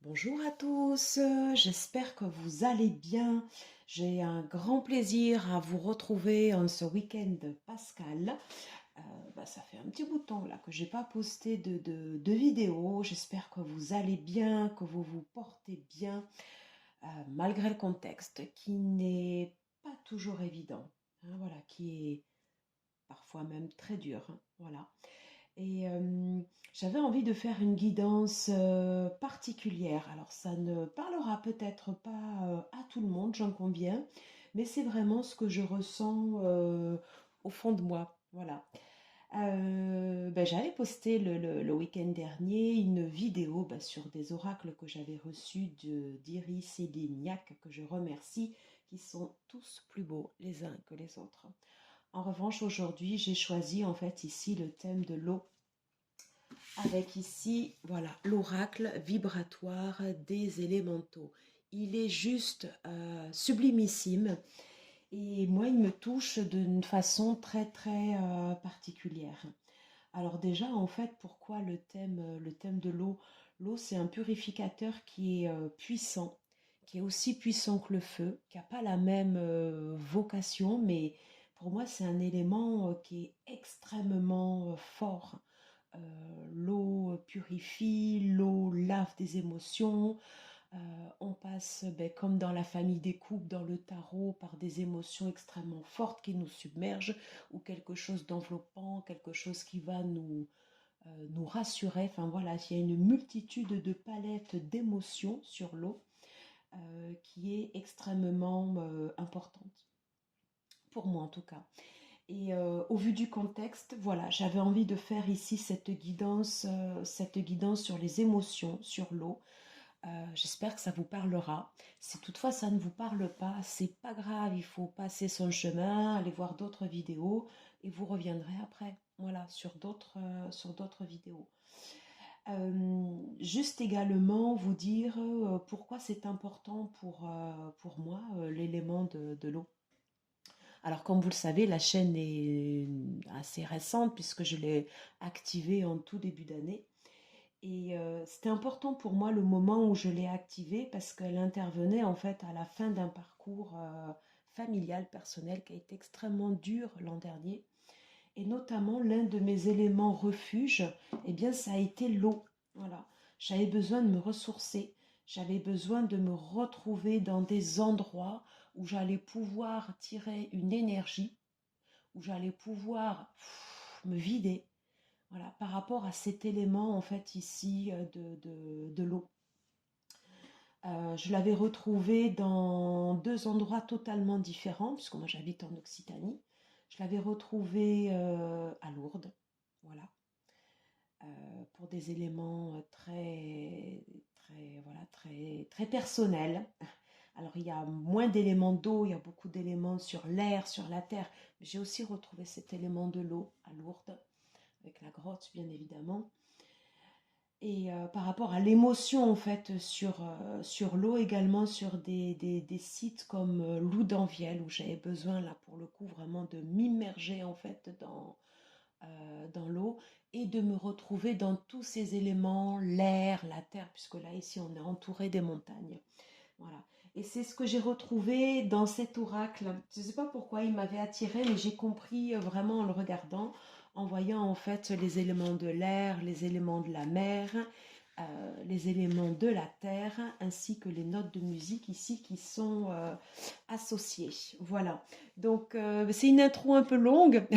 Bonjour à tous, j'espère que vous allez bien. J'ai un grand plaisir à vous retrouver en ce week-end pascal. Ça fait un petit bout de temps là que j'ai pas posté de vidéo. J'espère que vous allez bien, que vous vous portez bien, malgré le contexte qui n'est pas toujours évident, hein, voilà, qui est parfois même très dur, hein, voilà. Et j'avais envie de faire une guidance particulière. Alors ça ne parlera peut-être pas à tout le monde, j'en conviens, mais c'est vraiment ce que je ressens au fond de moi. Voilà. J'avais posté le week-end dernier une vidéo sur des oracles que j'avais reçus d'Iris et d'Ignac, que je remercie, qui sont tous plus beaux les uns que les autres. En revanche, aujourd'hui, j'ai choisi en fait ici le thème de l'eau avec ici, voilà, l'oracle vibratoire des élémentaux. Il est juste sublimissime et moi, il me touche d'une façon très très particulière. Alors déjà, en fait, pourquoi le thème de l'eau? L'eau, c'est un purificateur qui est puissant, qui est aussi puissant que le feu, qui n'a pas la même vocation, mais pour moi, c'est un élément qui est extrêmement fort. L'eau purifie, l'eau lave des émotions. On passe, comme dans la famille des coupes, dans le tarot, par des émotions extrêmement fortes qui nous submergent, ou quelque chose d'enveloppant, quelque chose qui va nous rassurer. Enfin voilà, il y a une multitude de palettes d'émotions sur l'eau qui est extrêmement importante, pour moi en tout cas. Et au vu du contexte, voilà, j'avais envie de faire ici cette guidance sur les émotions, sur l'eau. J'espère que ça vous parlera. Si toutefois ça ne vous parle pas, c'est pas grave, il faut passer son chemin, aller voir d'autres vidéos et vous reviendrez après. Voilà, sur d'autres vidéos. Juste également vous dire pourquoi c'est important pour moi l'élément de l'eau. Alors, comme vous le savez, la chaîne est assez récente puisque je l'ai activée en tout début d'année. Et c'était important pour moi le moment où je l'ai activée parce qu'elle intervenait en fait à la fin d'un parcours familial, personnel qui a été extrêmement dur l'an dernier. Et notamment l'un de mes éléments refuge, eh bien ça a été l'eau. Voilà. J'avais besoin de me ressourcer, j'avais besoin de me retrouver dans des endroits où j'allais pouvoir tirer une énergie, où j'allais pouvoir me vider, voilà, par rapport à cet élément en fait ici de l'eau. Je l'avais retrouvé dans deux endroits totalement différents, puisque moi j'habite en Occitanie. Je l'avais retrouvé à Lourdes, voilà, pour des éléments très personnels. Alors il y a moins d'éléments d'eau, il y a beaucoup d'éléments sur l'air, sur la terre, mais j'ai aussi retrouvé cet élément de l'eau à Lourdes, avec la grotte bien évidemment. Et par rapport à l'émotion en fait sur l'eau également, sur des sites comme Loudanviel, où j'avais besoin là pour le coup vraiment de m'immerger en fait dans l'eau et de me retrouver dans tous ces éléments, l'air, la terre, puisque là ici on est entouré des montagnes. Voilà. Et c'est ce que j'ai retrouvé dans cet oracle. Je ne sais pas pourquoi il m'avait attiré, mais j'ai compris vraiment en le regardant, en voyant en fait les éléments de l'air, les éléments de la mer, les éléments de la terre, ainsi que les notes de musique ici qui sont associées. Voilà. Donc c'est une intro un peu longue.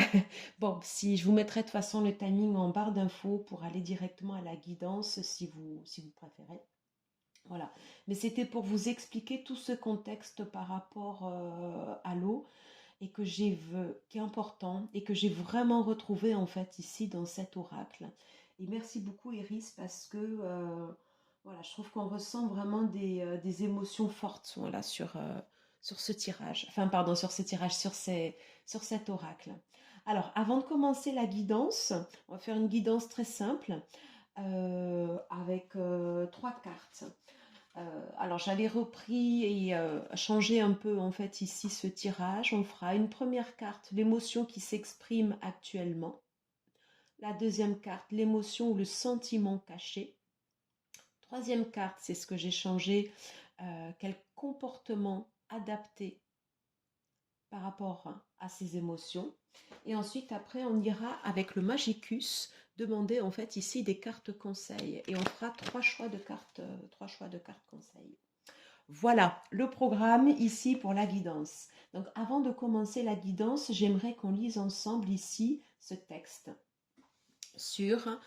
Bon, si je vous mettrai de toute façon le timing en barre d'infos pour aller directement à la guidance si vous préférez. Voilà. Mais c'était pour vous expliquer tout ce contexte par rapport à l'eau et qui est important et que j'ai vraiment retrouvé en fait ici dans cet oracle. Et merci beaucoup Iris parce que voilà, je trouve qu'on ressent vraiment des émotions fortes voilà, sur ce tirage. Enfin, pardon, sur ce tirage, sur cet oracle. Alors, avant de commencer la guidance, on va faire une guidance très simple avec trois cartes. Alors j'avais repris et changé un peu en fait ici ce tirage. On fera une première carte, l'émotion qui s'exprime actuellement. La deuxième carte, l'émotion ou le sentiment caché. Troisième carte, c'est ce que j'ai changé. Quel comportement adapté par rapport à ses émotions. Et ensuite, après, on ira avec le Magicus demander en fait ici des cartes conseils. Et on fera trois choix de cartes conseils. Voilà le programme ici pour la guidance. Donc avant de commencer la guidance, j'aimerais qu'on lise ensemble ici ce texte sur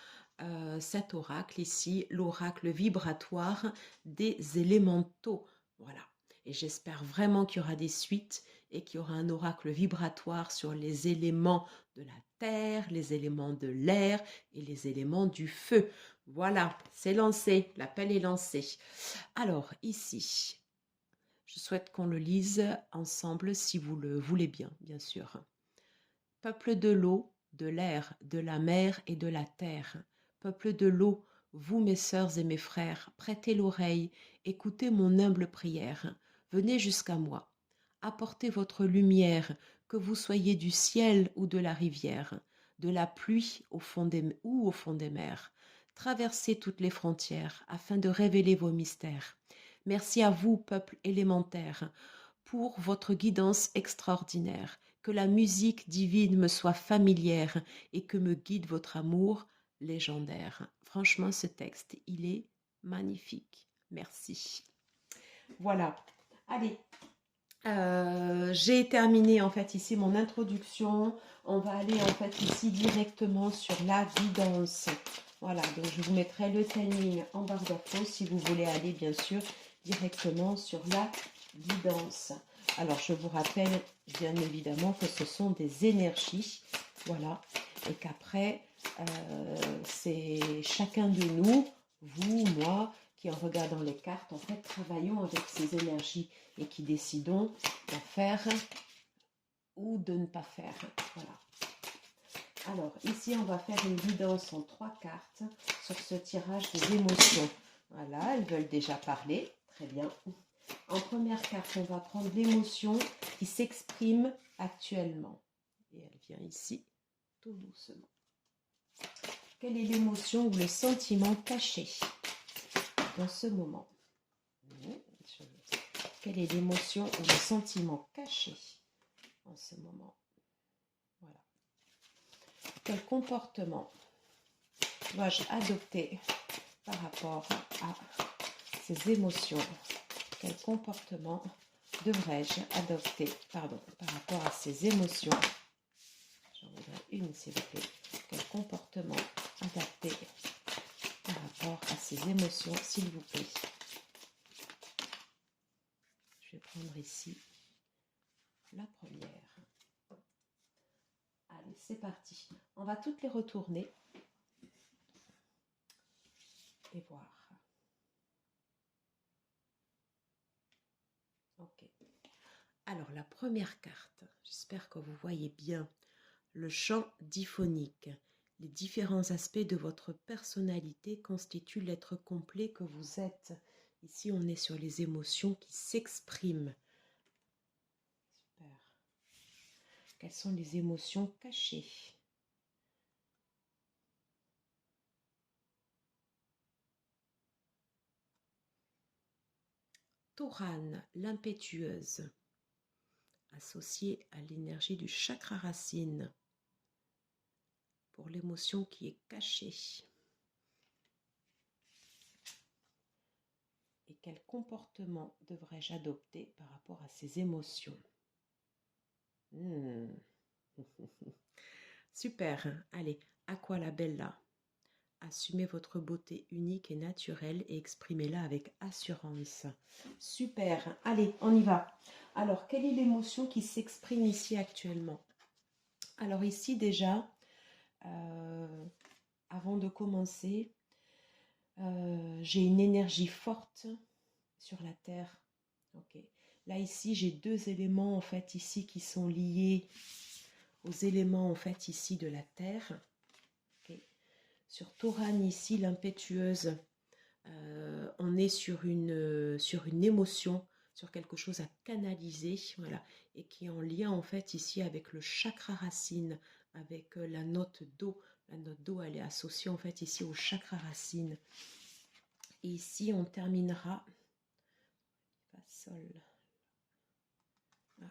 cet oracle ici, l'oracle vibratoire des élémentaux. Voilà. Et j'espère vraiment qu'il y aura des suites et qu'il y aura un oracle vibratoire sur les éléments de la terre, les éléments de l'air et les éléments du feu. Voilà, c'est lancé, l'appel est lancé. Alors ici, je souhaite qu'on le lise ensemble si vous le voulez bien, bien sûr. Peuple de l'eau, de l'air, de la mer et de la terre, peuple de l'eau, vous mes sœurs et mes frères, prêtez l'oreille, écoutez mon humble prière, venez jusqu'à moi, apportez votre lumière, que vous soyez du ciel ou de la rivière, de la pluie au fond ou au fond des mers, traversez toutes les frontières afin de révéler vos mystères. Merci à vous, peuple élémentaire, pour votre guidance extraordinaire. Que la musique divine me soit familière et que me guide votre amour légendaire. Franchement, ce texte, il est magnifique. Merci. Voilà. Allez, j'ai terminé en fait ici mon introduction. On va aller en fait ici directement sur la guidance. Voilà, donc je vous mettrai le timing en barre d'infos si vous voulez aller bien sûr directement sur la guidance. Alors je vous rappelle bien évidemment que ce sont des énergies, voilà, et qu'après c'est chacun de nous, vous, moi, qui en regardant les cartes, en fait, travaillons avec ces énergies et qui décidons d'en faire ou de ne pas faire. Voilà. Alors, ici, on va faire une guidance en 3 cartes sur ce tirage des émotions. Voilà, elles veulent déjà parler. Très bien. En première carte, on va prendre l'émotion qui s'exprime actuellement. Et elle vient ici, tout doucement. Quelle est l'émotion ou le sentiment caché dans ce moment? Quelle est l'émotion ou le sentiment caché en ce moment? Voilà. Quel comportement dois-je adopter par rapport à ces émotions? Quel comportement devrais-je adopter par rapport à ces émotions? J'en voudrais une, s'il vous plaît. Quel comportement adapter par rapport à ces émotions, s'il vous plaît? Je vais prendre ici la première. Allez, c'est parti. On va toutes les retourner et voir. Ok. Alors, la première carte, j'espère que vous voyez bien le champ diphonique. Les différents aspects de votre personnalité constituent l'être complet que vous êtes. Ici, on est sur les émotions qui s'expriment. Super. Quelles sont les émotions cachées? Taurane, l'impétueuse, associée à l'énergie du chakra racine, pour l'émotion qui est cachée. Et quel comportement devrais-je adopter par rapport à ces émotions? Super, allez, Aqua la Bella. Assumez votre beauté unique et naturelle et exprimez-la avec assurance. Super, allez, on y va. Alors, quelle est l'émotion qui s'exprime ici actuellement? Alors ici déjà, avant de commencer, j'ai une énergie forte sur la Terre. Ok. Là ici, j'ai 2 éléments en fait ici qui sont liés aux éléments en fait ici de la Terre. Okay. Sur Taurane ici, l'impétueuse, on est sur une émotion, sur quelque chose à canaliser, voilà, et qui est en lien en fait ici avec le chakra racine, avec la note Do. La note Do, elle est associée en fait ici au chakra racine. Et ici, on terminera. Fa, sol. Ah,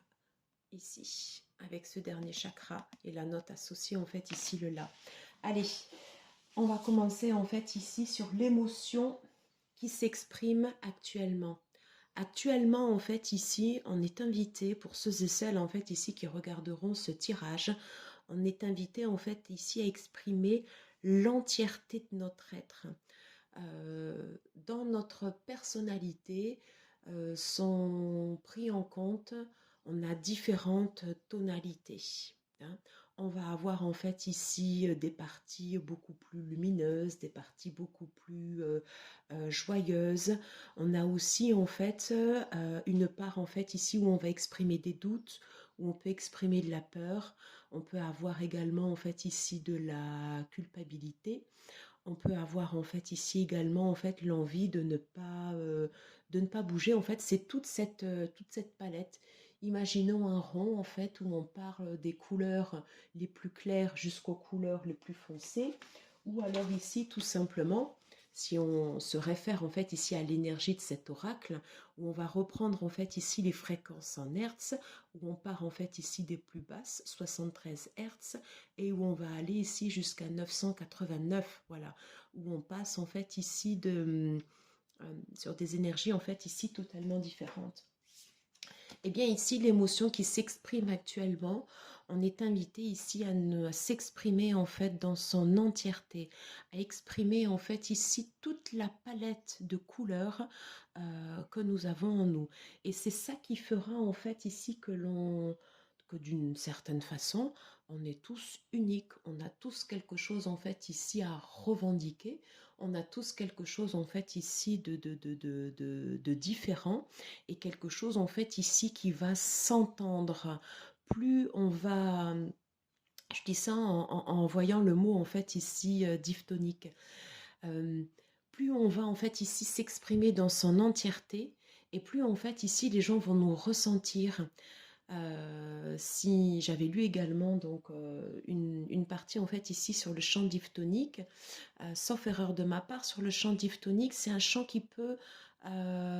ici, avec ce dernier chakra et la note associée, en fait, ici, le La. Allez, on va commencer, en fait, ici, sur l'émotion qui s'exprime actuellement. Actuellement, en fait, ici, on est invité, pour ceux et celles, en fait, ici, qui regarderont ce tirage, on est invité, en fait, ici, à exprimer l'entièreté de notre être. Dans notre personnalité, sont pris en compte, on a différentes tonalités. Hein. On va avoir en fait ici des parties beaucoup plus lumineuses, des parties beaucoup plus joyeuses. On a aussi en fait une part en fait ici où on va exprimer des doutes, où on peut exprimer de la peur. On peut avoir également en fait ici de la culpabilité. On peut avoir en fait ici également en fait l'envie de ne pas bouger. En fait, c'est toute cette palette. Imaginons un rond en fait où on parle des couleurs les plus claires jusqu'aux couleurs les plus foncées. Ou alors ici tout simplement, si on se réfère en fait ici à l'énergie de cet oracle, où on va reprendre en fait ici les fréquences en Hertz, où on part en fait ici des plus basses, 73 Hertz, et où on va aller ici jusqu'à 989, voilà, où on passe en fait ici sur des énergies en fait ici totalement différentes. Et bien ici, l'émotion qui s'exprime actuellement, on est invité ici à s'exprimer en fait dans son entièreté, à exprimer en fait ici toute la palette de couleurs que nous avons en nous. Et c'est ça qui fera en fait ici que d'une certaine façon, on est tous uniques, on a tous quelque chose en fait ici à revendiquer, on a tous quelque chose en fait ici de différent et quelque chose en fait ici qui va s'entendre. Plus on va, je dis ça en voyant le mot en fait ici diphtonique, plus on va en fait ici s'exprimer dans son entièreté et plus en fait ici les gens vont nous ressentir. Si j'avais lu également donc une partie en fait ici sur le chant diphtonique, sauf erreur de ma part, sur le chant diphtonique, c'est un chant qui peut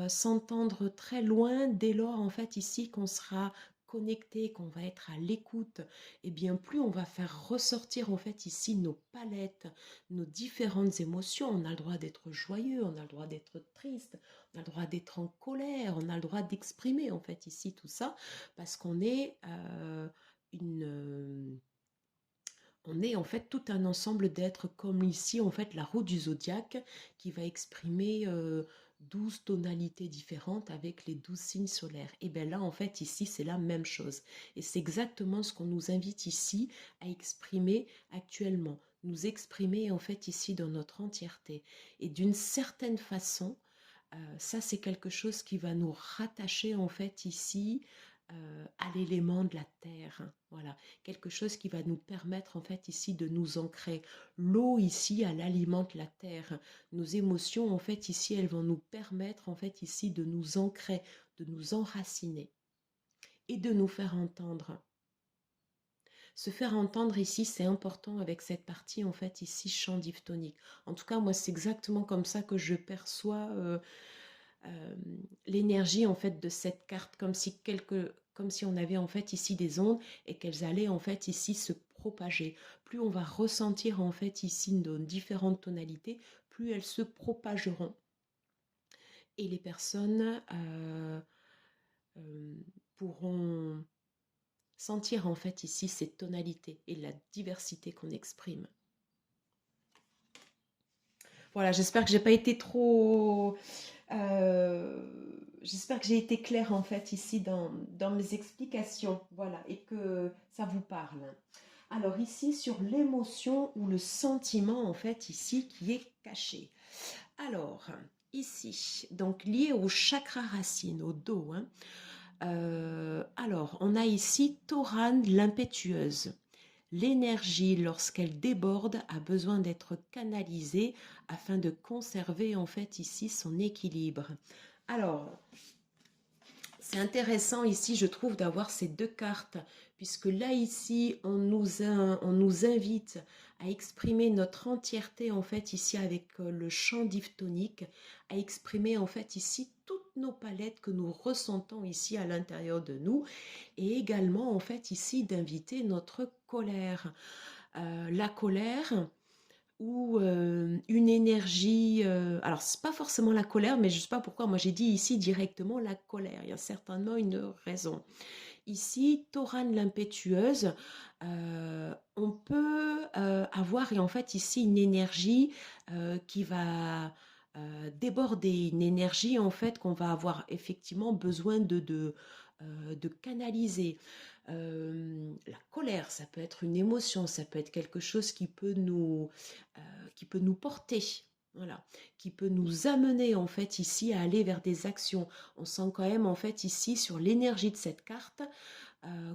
s'entendre très loin dès lors en fait ici qu'on sera connecté, qu'on va être à l'écoute, et bien plus on va faire ressortir en fait ici nos palettes, nos différentes émotions. On a le droit d'être joyeux, on a le droit d'être triste, on a le droit d'être en colère, on a le droit d'exprimer en fait ici tout ça, parce qu'on est on est en fait tout un ensemble d'êtres comme ici, en fait, la roue du zodiaque qui va exprimer 12 tonalités différentes avec les 12 signes solaires. Et bien là, en fait, ici, c'est la même chose. Et c'est exactement ce qu'on nous invite ici à exprimer actuellement. Nous exprimer, en fait, ici dans notre entièreté. Et d'une certaine façon, ça, c'est quelque chose qui va nous rattacher, en fait, ici à l'élément de la terre. Voilà, quelque chose qui va nous permettre en fait ici de nous ancrer. L'eau ici, elle alimente la terre. Nos émotions en fait ici, elles vont nous permettre en fait ici de nous ancrer, de nous enraciner et de nous faire entendre. Se faire entendre ici, c'est important avec cette partie en fait ici chant diphtonique. En tout cas, moi, c'est exactement comme ça que je perçois l'énergie en fait de cette carte, comme si on avait en fait ici des ondes et qu'elles allaient en fait ici se propager. Plus on va ressentir en fait ici dans différentes tonalités, plus elles se propageront. Et les personnes pourront sentir en fait ici ces tonalités et la diversité qu'on exprime. Voilà, j'espère que j'ai pas été trop... j'espère que j'ai été claire en fait ici dans mes explications, voilà, et que ça vous parle. Alors ici sur l'émotion ou le sentiment en fait ici qui est caché. Alors ici, donc lié au chakra racine, au dos, hein, alors on a ici Taurane l'impétueuse. L'énergie, lorsqu'elle déborde, a besoin d'être canalisée afin de conserver en fait ici son équilibre. Alors, C'est intéressant ici, je trouve, d'avoir ces deux cartes, puisque là, ici, on nous invite à exprimer notre entièreté, en fait, ici, avec le chant diphthonique, à exprimer, en fait, ici, toutes nos palettes que nous ressentons ici à l'intérieur de nous, et également, en fait, ici, d'inviter notre colère. La colère, ou une énergie, alors c'est pas forcément la colère, mais je sais pas pourquoi, moi j'ai dit ici directement la colère, il y a certainement une raison. Ici, Taurane l'impétueuse, on peut avoir, et en fait ici, une énergie qui va déborder, une énergie en fait qu'on va avoir effectivement besoin de canaliser. La colère, ça peut être une émotion, ça peut être quelque chose qui peut nous porter, voilà, qui peut nous amener en fait ici à aller vers des actions. On sent quand même en fait ici sur l'énergie de cette carte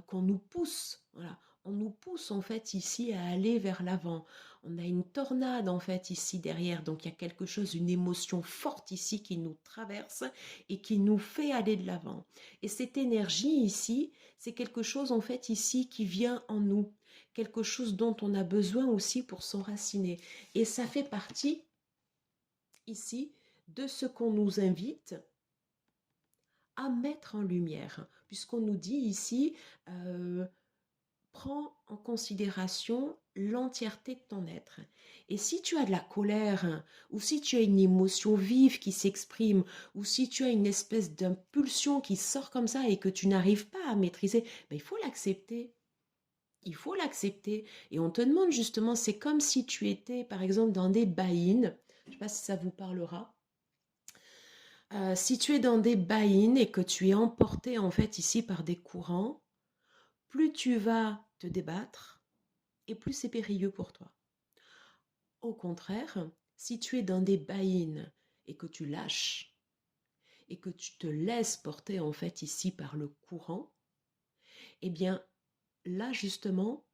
qu'on nous pousse, voilà. On nous pousse en fait ici à aller vers l'avant. On a une tornade en fait ici derrière, donc il y a quelque chose, une émotion forte ici qui nous traverse et qui nous fait aller de l'avant. Et cette énergie ici, c'est quelque chose en fait ici qui vient en nous, quelque chose dont on a besoin aussi pour s'enraciner. Et ça fait partie ici de ce qu'on nous invite à mettre en lumière, puisqu'on nous dit ici, prends en considération l'entièreté de ton être. Et si tu as de la colère, ou si tu as une émotion vive qui s'exprime, ou si tu as une espèce d'impulsion qui sort comme ça et que tu n'arrives pas à maîtriser, ben, il faut l'accepter. Il faut l'accepter. Et on te demande justement, c'est comme si tu étais par exemple dans des baïnes, je ne sais pas si ça vous parlera. Si tu es dans des baïnes et que tu es emporté en fait ici par des courants, plus tu vas te débattre et plus c'est périlleux pour toi. Au contraire, si tu es dans des baïnes et que tu lâches et que tu te laisses porter en fait ici par le courant, eh bien là justement,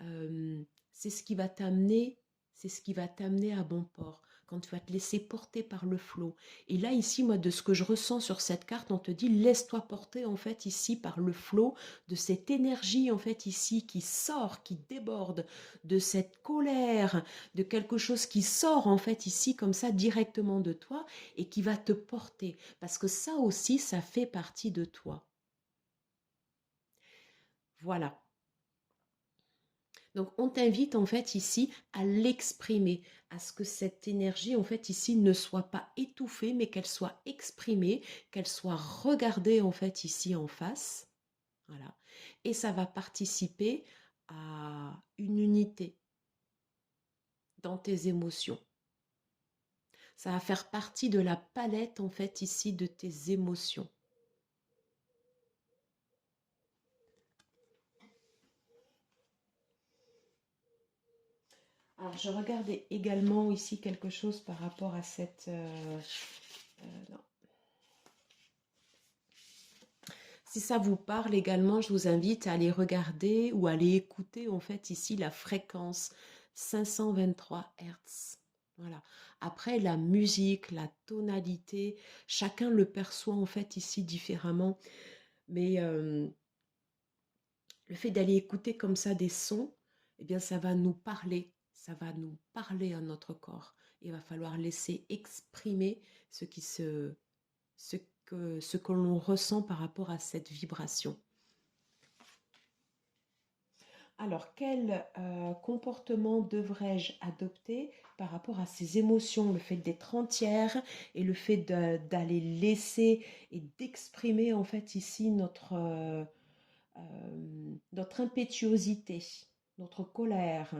euh, c'est ce qui va t'amener, c'est ce qui va t'amener à bon port, quand tu vas te laisser porter par le flot. Et là ici, moi, de ce que je ressens sur cette carte, on te dit laisse-toi porter en fait ici par le flot de cette énergie en fait ici qui sort, qui déborde, de cette colère, de quelque chose qui sort en fait ici comme ça directement de toi et qui va te porter, parce que ça aussi, ça fait partie de toi. Voilà. Donc, on t'invite en fait ici à l'exprimer, à ce que cette énergie en fait ici ne soit pas étouffée, mais qu'elle soit exprimée, qu'elle soit regardée en fait ici en face. Voilà. Et ça va participer à une unité dans tes émotions. Ça va faire partie de la palette en fait ici de tes émotions. Alors, je regardais également ici quelque chose par rapport à cette... non. Si ça vous parle également, je vous invite à aller regarder ou à aller écouter en fait ici la fréquence 523 Hertz. Voilà. Après, la musique, la tonalité, chacun le perçoit en fait ici différemment. Mais le fait d'aller écouter comme ça des sons, eh bien, ça va nous parler. Ça va nous parler à notre corps. Il va falloir laisser exprimer ce ce que l'on ressent par rapport à cette vibration. Alors, quel comportement devrais-je adopter par rapport à ces émotions, le fait d'être entière et le fait d'aller laisser et d'exprimer en fait ici notre impétuosité, notre colère,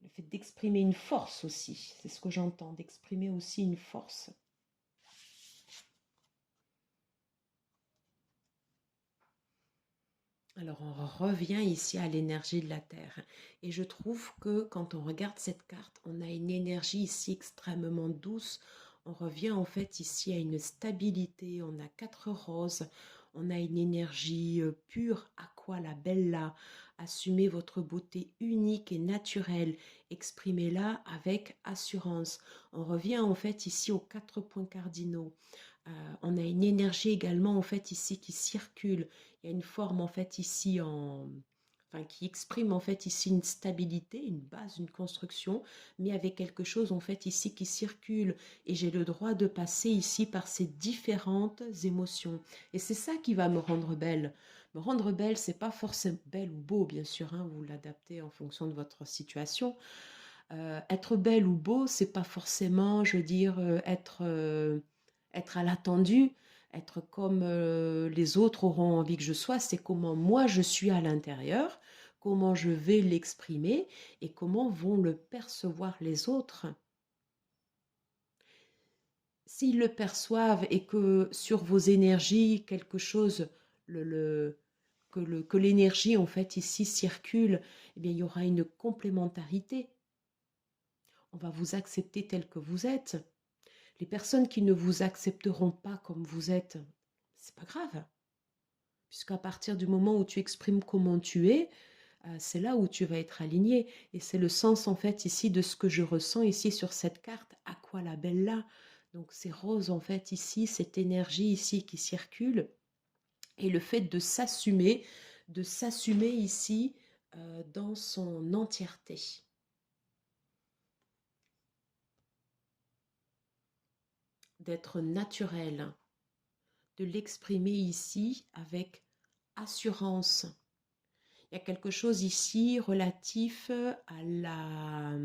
le fait d'exprimer une force aussi, c'est ce que j'entends, d'exprimer aussi une force. Alors on revient ici à l'énergie de la Terre et je trouve que quand on regarde cette carte, on a une énergie ici extrêmement douce. On revient en fait ici à une stabilité, on a 4 roses, On a une énergie pure, aqua, la bella. Assumez votre beauté unique et naturelle. Exprimez-la avec assurance. On revient en fait ici aux 4 points cardinaux. On a une énergie également en fait ici qui circule. Il y a une forme en fait ici enfin, qui exprime en fait ici une stabilité, une base, une construction, mais avec quelque chose en fait ici qui circule. Et j'ai le droit de passer ici par ces différentes émotions. Et c'est ça qui va me rendre belle. Me rendre belle, c'est pas forcément belle ou beau, bien sûr, hein, vous l'adaptez en fonction de votre situation. Être belle ou beau, c'est pas forcément, je veux dire, être à l'attendu, être comme les autres auront envie que je sois. C'est comment moi je suis à l'intérieur, comment je vais l'exprimer et comment vont le percevoir les autres. S'ils le perçoivent et que sur vos énergies, quelque chose, que l'énergie en fait ici circule, eh bien il y aura une complémentarité. On va vous accepter tel que vous êtes. Les personnes qui ne vous accepteront pas comme vous êtes, c'est pas grave. Puisqu'à partir du moment où tu exprimes comment tu es, c'est là où tu vas être aligné. Et c'est le sens en fait ici de ce que je ressens ici sur cette carte. Aqua la bella. Donc c'est rose en fait ici, cette énergie ici qui circule. Et le fait de s'assumer ici dans son entièreté. D'être naturel, de l'exprimer ici avec assurance. Il y a quelque chose ici relatif à la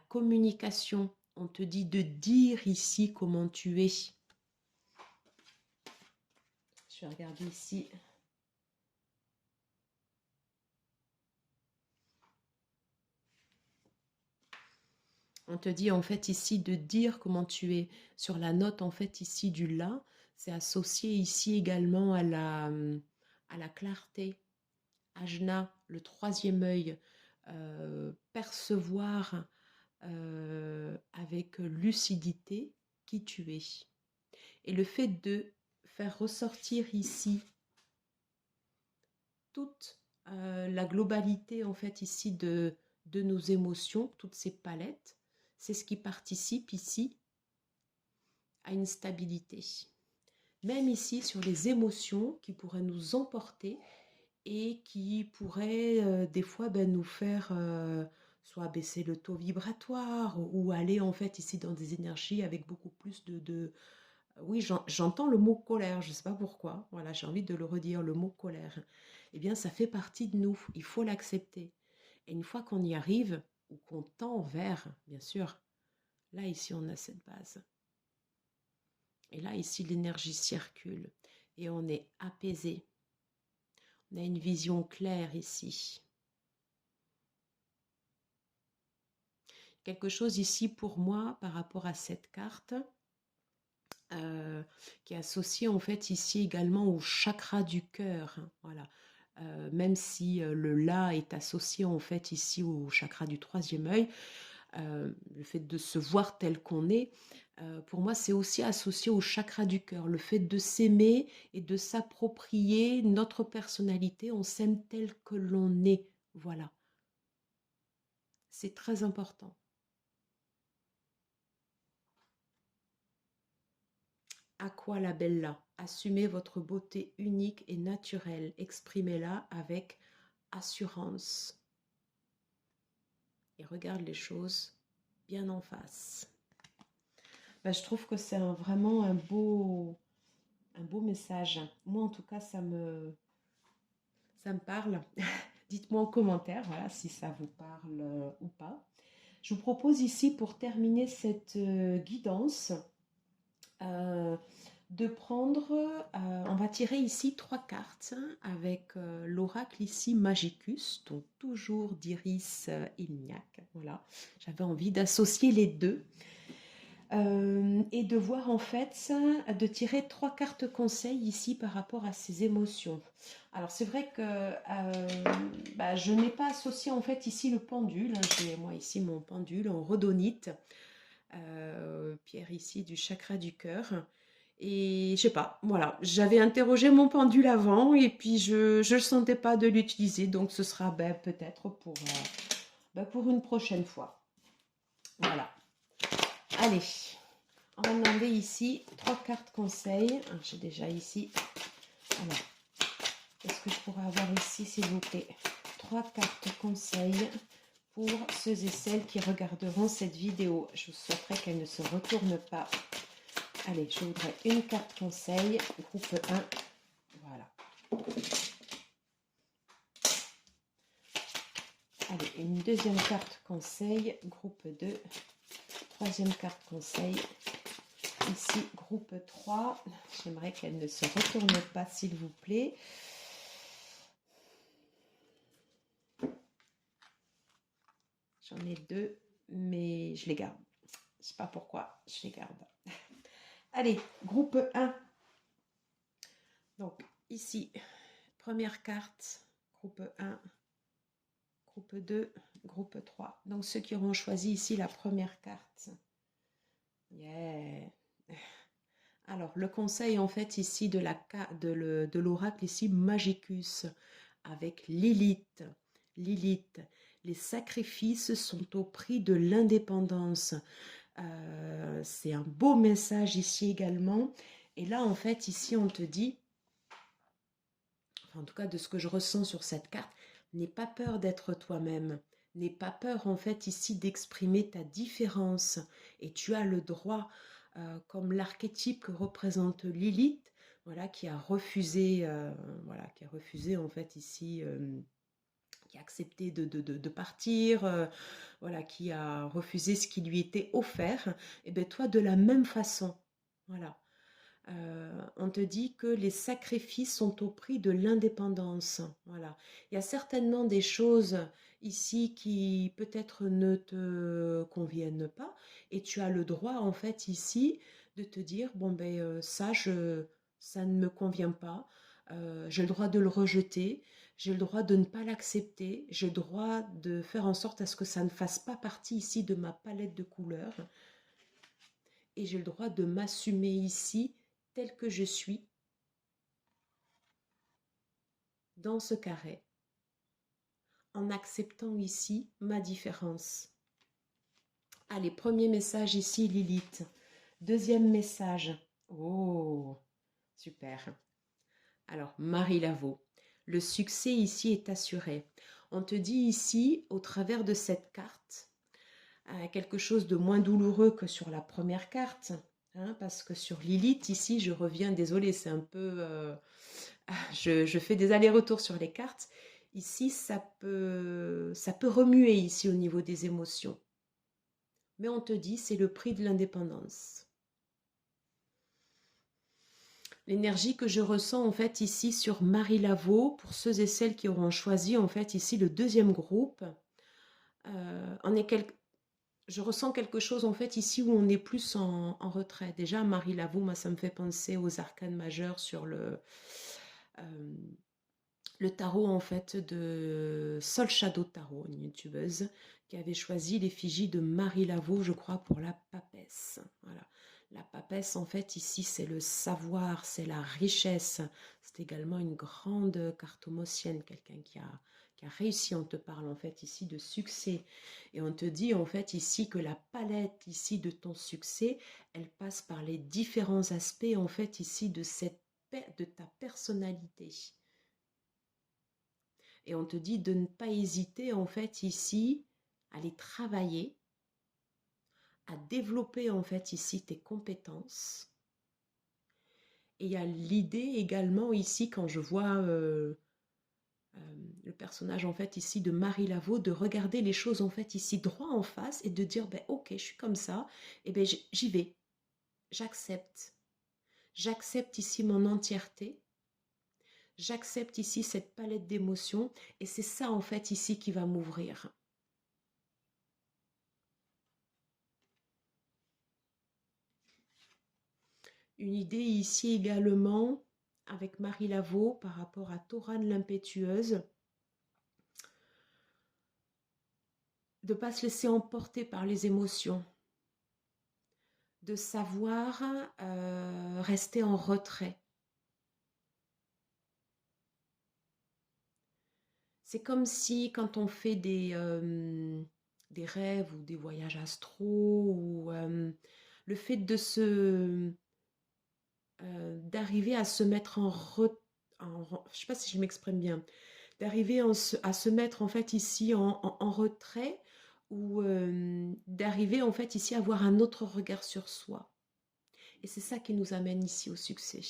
communication. On te dit de dire ici comment tu es. Je vais regarder ici. On te dit en fait ici de dire comment tu es. Sur la note en fait ici du la, c'est associé ici également à la clarté. Ajna, le troisième œil, percevoir avec lucidité qui tu es. Et le fait de faire ressortir ici toute la globalité en fait ici de nos émotions, toutes ces palettes, c'est ce qui participe ici à une stabilité. Même ici sur les émotions qui pourraient nous emporter et qui pourraient des fois nous faire soit baisser le taux vibratoire ou aller en fait ici dans des énergies avec beaucoup plus oui, j'entends le mot colère, je ne sais pas pourquoi, voilà, j'ai envie de le redire, le mot colère. Eh bien, ça fait partie de nous, il faut l'accepter. Et une fois qu'on y arrive, ou qu'on tend vers, bien sûr, là, ici, on a cette base. Et là, ici, l'énergie circule et on est apaisé. On a une vision claire ici. Quelque chose ici pour moi par rapport à cette carte qui est associée en fait ici également au chakra du cœur. Voilà. Même si le la est associé en fait ici au chakra du troisième œil, le fait de se voir tel qu'on est, pour moi c'est aussi associé au chakra du cœur, le fait de s'aimer et de s'approprier notre personnalité, on s'aime tel que l'on est, voilà. C'est très important. Aqua la bella, assumez votre beauté unique et naturelle, exprimez-la avec assurance. Et regarde les choses bien en face. Ben, je trouve que c'est vraiment un beau message. Moi, en tout cas, ça me parle. Dites-moi en commentaire, voilà, si ça vous parle ou pas. Je vous propose ici, pour terminer cette guidance, de prendre, on va tirer ici 3 cartes avec l'oracle ici Magicus, donc toujours d'Iris Ilniac. Voilà, j'avais envie d'associer les deux. Et de voir en fait, de tirer 3 cartes conseils ici par rapport à ces émotions. Alors c'est vrai que je n'ai pas associé en fait ici le pendule, j'ai moi ici mon pendule en rhodonite, pierre ici du chakra du cœur, Et je sais pas, voilà, j'avais interrogé mon pendule avant et puis je le sentais pas de l'utiliser, donc ce sera ben, peut-être pour une prochaine fois. Voilà. Allez, on va demander ici 3 cartes conseils. Ah, j'ai déjà ici. Alors, qu'est-ce que je pourrais avoir ici, s'il vous plaît? 3 cartes conseils pour ceux et celles qui regarderont cette vidéo. Je vous souhaiterais qu'elle ne se retourne pas. Allez, je voudrais une carte conseil, groupe 1. Voilà. Allez, une deuxième carte conseil, groupe 2. Troisième carte conseil. Ici, groupe 3. J'aimerais qu'elle ne se retourne pas, s'il vous plaît. J'en ai 2, mais je les garde. Je ne sais pas pourquoi, je les garde. Allez, groupe 1. Donc, ici, première carte, groupe 1, groupe 2, groupe 3. Donc, ceux qui auront choisi ici la première carte. Yeah. Alors, le conseil, en fait, ici, de l'oracle, ici, Magicus, avec Lilith. Lilith, les sacrifices sont au prix de l'indépendance. C'est un beau message ici également. Et là, en fait, ici, on te dit, en tout cas de ce que je ressens sur cette carte, n'aie pas peur d'être toi-même. N'aie pas peur, en fait, ici, d'exprimer ta différence. Et tu as le droit, comme l'archétype que représente Lilith, voilà, qui a refusé, en fait, ici... qui a accepté de partir, voilà, qui a refusé ce qui lui était offert, et bien toi de la même façon, voilà. On te dit que les sacrifices sont au prix de l'indépendance, voilà. Il y a certainement des choses ici qui peut-être ne te conviennent pas, et tu as le droit en fait ici de te dire bon ben ça ne me convient pas, j'ai le droit de le rejeter, j'ai le droit de ne pas l'accepter, j'ai le droit de faire en sorte à ce que ça ne fasse pas partie ici de ma palette de couleurs, et j'ai le droit de m'assumer ici tel que je suis dans ce carré, en acceptant ici ma différence. Allez, premier message ici, Lilith. Deuxième message. Oh, super. Alors, Marie Laveau. Le succès ici est assuré. On te dit ici, au travers de cette carte, quelque chose de moins douloureux que sur la première carte, hein, parce que sur Lilith, ici, je reviens, désolée, c'est un peu... je fais des allers-retours sur les cartes. Ici, ça peut remuer ici au niveau des émotions. Mais on te dit, c'est le prix de l'indépendance. L'énergie que je ressens en fait ici sur Marie Laveau, pour ceux et celles qui auront choisi en fait ici le deuxième groupe, je ressens quelque chose en fait ici où on est plus en retrait. Déjà Marie Laveau, moi ça me fait penser aux arcanes majeurs sur le tarot en fait de Sol Shadow Tarot, une youtubeuse qui avait choisi l'effigie de Marie Laveau, je crois, pour la papesse. Voilà. La papesse, en fait, ici, c'est le savoir, c'est la richesse. C'est également une grande cartomancienne, quelqu'un qui a réussi. On te parle, en fait, ici de succès. Et on te dit, en fait, ici, que la palette, ici, de ton succès, elle passe par les différents aspects, en fait, ici, de ta personnalité. Et on te dit de ne pas hésiter, en fait, ici, à les travailler, à développer, en fait, ici, tes compétences. Et il y a l'idée également, ici, quand je vois le personnage, en fait, ici, de Marie Laveau, de regarder les choses, en fait, ici, droit en face, et de dire, ben, ok, je suis comme ça, et ben, j'y vais. J'accepte. J'accepte ici mon entièreté. J'accepte ici cette palette d'émotions, et c'est ça, en fait, ici, qui va m'ouvrir. Une idée ici également avec Marie Laveau par rapport à Taurane l'impétueuse, de ne pas se laisser emporter par les émotions, de savoir rester en retrait. C'est comme si quand on fait des rêves ou des voyages astraux, ou le fait d'arriver à se mettre je ne sais pas si je m'exprime bien, d'arriver à se mettre en fait ici en retrait, ou d'arriver en fait ici à avoir un autre regard sur soi. Et c'est ça qui nous amène ici au succès.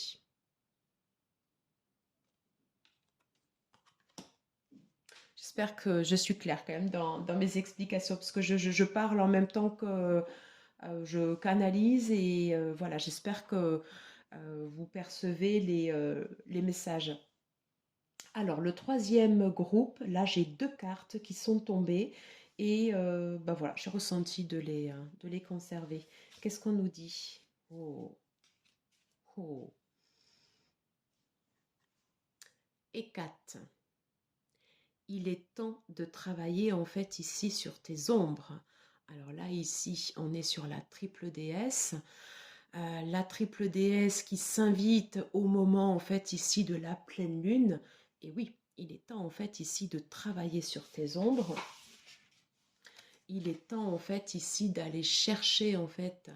J'espère que je suis claire quand même dans mes explications, parce que je parle en même temps que je canalise, et voilà, j'espère que vous percevez les messages. Alors, le troisième groupe, là j'ai deux cartes qui sont tombées, et ben voilà, j'ai ressenti de les conserver. Qu'est-ce qu'on nous dit? Oh, oh. Et 4. Il est temps de travailler en fait ici sur tes ombres. Alors là, ici, on est sur la triple déesse. La triple déesse qui s'invite au moment en fait ici de la pleine lune. Et oui, il est temps en fait ici de travailler sur tes ombres. Il est temps en fait ici d'aller chercher en fait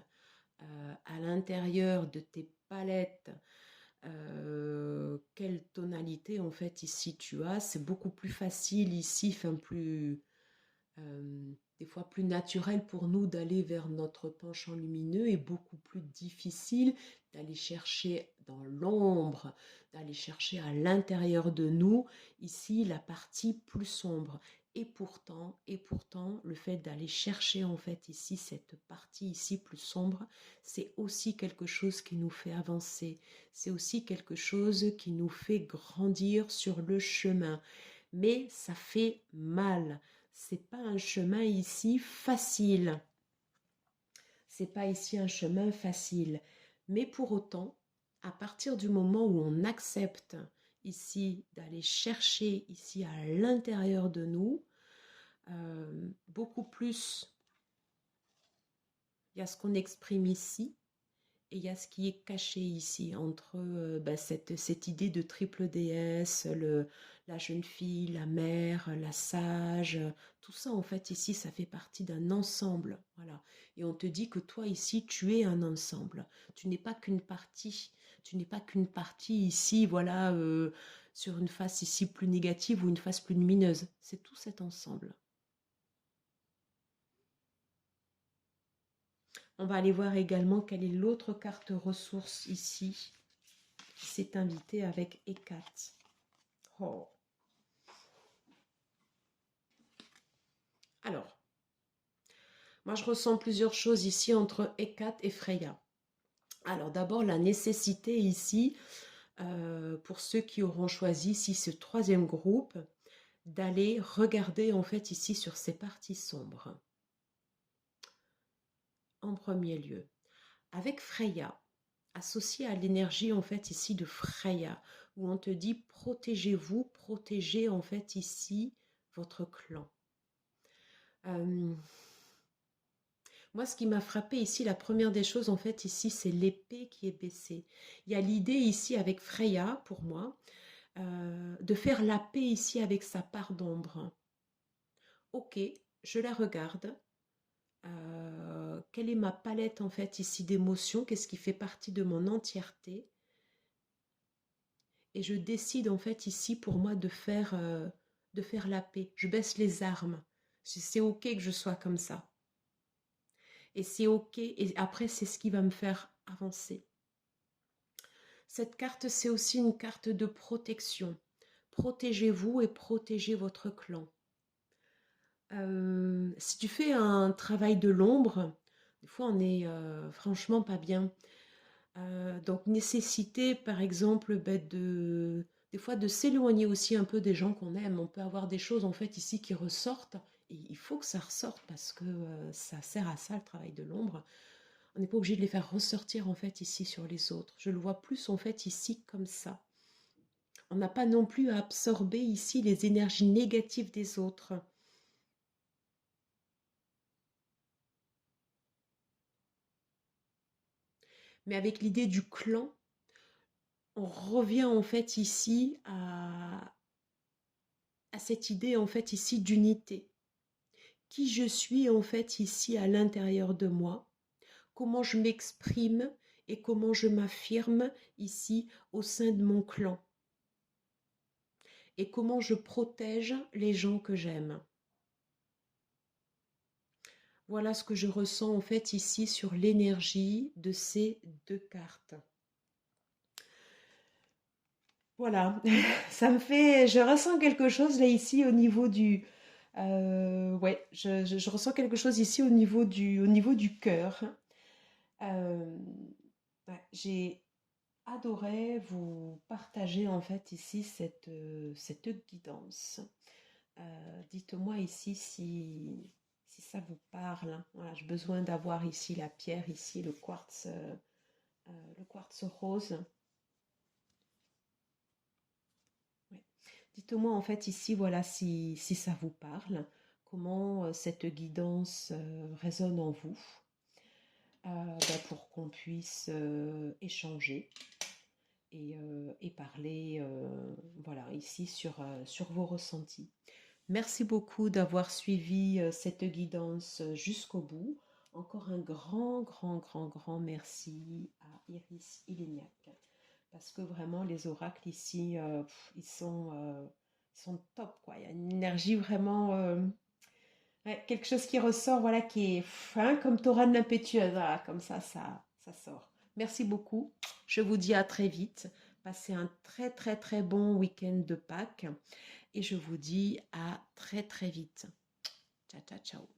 à l'intérieur de tes palettes quelle tonalité en fait ici tu as. C'est beaucoup plus facile ici, enfin plus des fois plus naturel pour nous d'aller vers notre penchant lumineux, et beaucoup plus difficile d'aller chercher dans l'ombre, d'aller chercher à l'intérieur de nous, ici la partie plus sombre. Et pourtant, le fait d'aller chercher en fait ici cette partie ici plus sombre, c'est aussi quelque chose qui nous fait avancer. C'est aussi quelque chose qui nous fait grandir sur le chemin. Mais ça fait mal. C'est pas un chemin ici facile. C'est pas ici un chemin facile. Mais pour autant, à partir du moment où on accepte ici d'aller chercher ici à l'intérieur de nous, beaucoup plus, il y a ce qu'on exprime ici, et il y a ce qui est caché ici, entre cette idée de triple déesse, la jeune fille, la mère, la sage, tout ça en fait ici, ça fait partie d'un ensemble. Voilà. Et on te dit que toi ici, tu es un ensemble. Tu n'es pas qu'une partie. Tu n'es pas qu'une partie ici, voilà, sur une face ici plus négative ou une face plus lumineuse. C'est tout cet ensemble. On va aller voir également quelle est l'autre carte ressource ici qui s'est invitée avec Hécate. Oh. Alors, moi je ressens plusieurs choses ici entre Hécate et Freya. Alors d'abord la nécessité ici, pour ceux qui auront choisi ici ce troisième groupe, d'aller regarder en fait ici sur ces parties sombres. En premier lieu, avec Freya, associé à l'énergie en fait ici de Freya, où on te dit protégez-vous, protégez en fait ici votre clan. Moi, ce qui m'a frappé ici, la première des choses en fait ici, c'est l'épée qui est baissée. Il y a l'idée ici avec Freya, pour moi, de faire la paix ici avec sa part d'ombre. Ok, je la regarde. Quelle est ma palette en fait ici d'émotions? Qu'est-ce qui fait partie de mon entièreté? Et je décide en fait ici pour moi de faire la paix. Je baisse les armes. C'est ok que je sois comme ça. Et c'est ok. Et après, c'est ce qui va me faire avancer. Cette carte, c'est aussi une carte de protection. Protégez-vous et protégez votre clan. Si tu fais un travail de l'ombre, des fois on est franchement pas bien. Donc nécessité par exemple des fois de s'éloigner aussi un peu des gens qu'on aime. On peut avoir des choses en fait ici qui ressortent, et il faut que ça ressorte parce que ça sert à ça le travail de l'ombre. On n'est pas obligé de les faire ressortir en fait ici sur les autres. Je le vois plus en fait ici comme ça. On n'a pas non plus à absorber ici les énergies négatives des autres. Mais avec l'idée du clan, on revient en fait ici à cette idée en fait ici d'unité. Qui je suis en fait ici à l'intérieur de moi, comment je m'exprime et comment je m'affirme ici au sein de mon clan et comment je protège les gens que j'aime. Voilà ce que je ressens en fait ici sur l'énergie de ces deux cartes. Voilà, ça me fait, je ressens quelque chose là ici au niveau du, ouais, je ressens quelque chose ici au niveau du cœur. Euh, ouais, j'ai adoré vous partager en fait ici cette guidance. Dites-moi ici si ça vous parle. Voilà, j'ai besoin d'avoir ici la pierre, ici le quartz rose. Ouais. Dites-moi en fait ici, voilà, si ça vous parle, comment cette guidance résonne en vous, pour qu'on puisse échanger et parler, voilà, ici sur vos ressentis. Merci beaucoup d'avoir suivi cette guidance jusqu'au bout. Encore un grand, grand, grand, grand merci à Iris Ilignac. Parce que vraiment, les oracles ici, ils sont top, quoi. Il y a une énergie vraiment, ouais, quelque chose qui ressort, voilà, qui est comme Torah de l'impétueuse, voilà, comme ça sort. Merci beaucoup. Je vous dis à très vite. Passez un très, très, très bon week-end de Pâques et je vous dis à très très vite. Ciao, ciao, ciao.